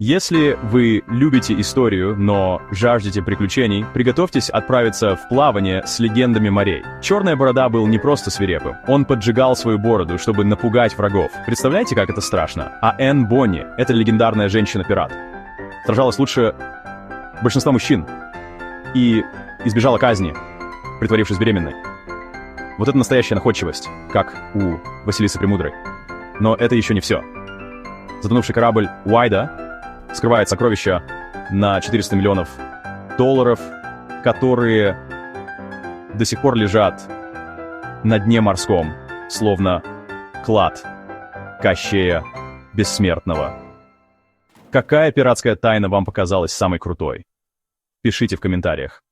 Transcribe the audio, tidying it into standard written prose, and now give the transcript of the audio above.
Если вы любите историю, но жаждете приключений, приготовьтесь отправиться в плавание с легендами морей. Черная борода был не просто свирепым, он поджигал свою бороду, чтобы напугать врагов. Представляете, как это страшно? А Энн Бонни — это легендарная женщина-пират. Сражалась лучше большинства мужчин и избежала казни, притворившись беременной. Вот это настоящая находчивость, как у Василисы Премудрой. Но это еще не все. Затонувший корабль Уайда скрывает сокровища на 400 миллионов долларов, которые до сих пор лежат на дне морском, словно клад Кощея Бессмертного. Какая пиратская тайна вам показалась самой крутой? Пишите в комментариях.